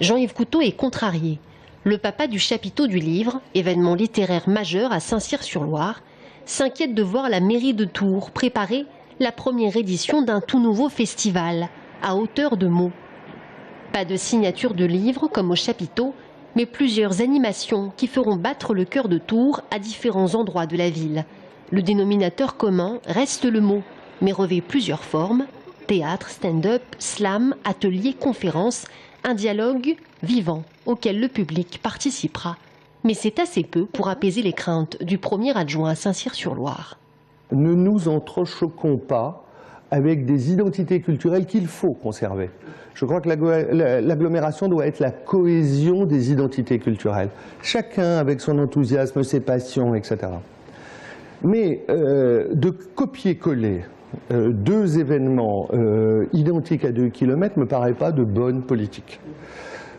Jean-Yves Couteau est contrarié. Le papa du chapiteau du livre, événement littéraire majeur à Saint-Cyr-sur-Loire, s'inquiète de voir la mairie de Tours préparer la première édition d'un tout nouveau festival, à hauteur de Meaux. Pas de signature de livre comme au chapiteau, mais plusieurs animations qui feront battre le cœur de Tours à différents endroits de la ville. Le dénominateur commun reste le mot, mais revêt plusieurs formes: théâtre, stand-up, slam, ateliers, conférences, un dialogue vivant auquel le public participera. Mais c'est assez peu pour apaiser les craintes du premier adjoint à Saint-Cyr-sur-Loire. Ne nous entrechoquons pas avec des identités culturelles qu'il faut conserver. Je crois que l'agglomération doit être la cohésion des identités culturelles. Chacun avec son enthousiasme, ses passions, etc. Mais de copier-coller deux événements identiques à 2 kilomètres ne me paraît pas de bonne politique.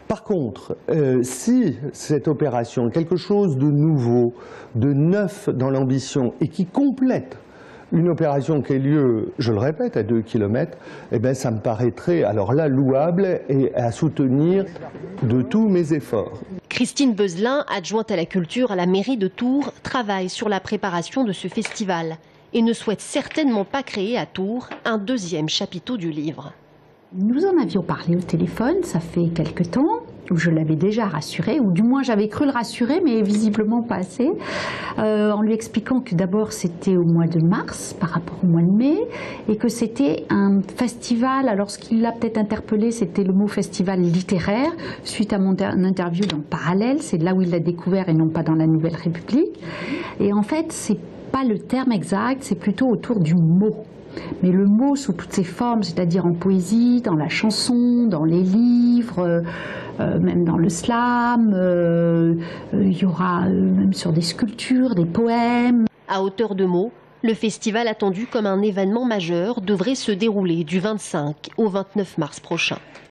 Par contre, si cette opération est quelque chose de nouveau, de neuf dans l'ambition et qui complète une opération qui a lieu, je le répète, à 2 kilomètres, eh bien, ça me paraîtrait alors là louable et à soutenir de tous mes efforts. Christine Beuzelin, adjointe à la culture à la mairie de Tours, travaille sur la préparation de ce festival et ne souhaite certainement pas créer à Tours un deuxième chapiteau du livre. Nous en avions parlé au téléphone, ça fait quelque temps, où je l'avais déjà rassuré, ou du moins j'avais cru le rassurer, mais visiblement pas assez, en lui expliquant que d'abord c'était au mois de mars par rapport au mois de mai, et que c'était un festival, alors ce qui l'a peut-être interpellé, c'était le mot festival littéraire, suite à mon interview dans Parallèle, c'est là où il l'a découvert et non pas dans la Nouvelle République. Et en fait, c'est pas le terme exact, c'est plutôt autour du mot. Mais le mot sous toutes ses formes, c'est-à-dire en poésie, dans la chanson, dans les livres, même dans le slam, il y aura même sur des sculptures, des poèmes. À hauteur de Meaux, le festival attendu comme un événement majeur devrait se dérouler du 25 au 29 mars prochain.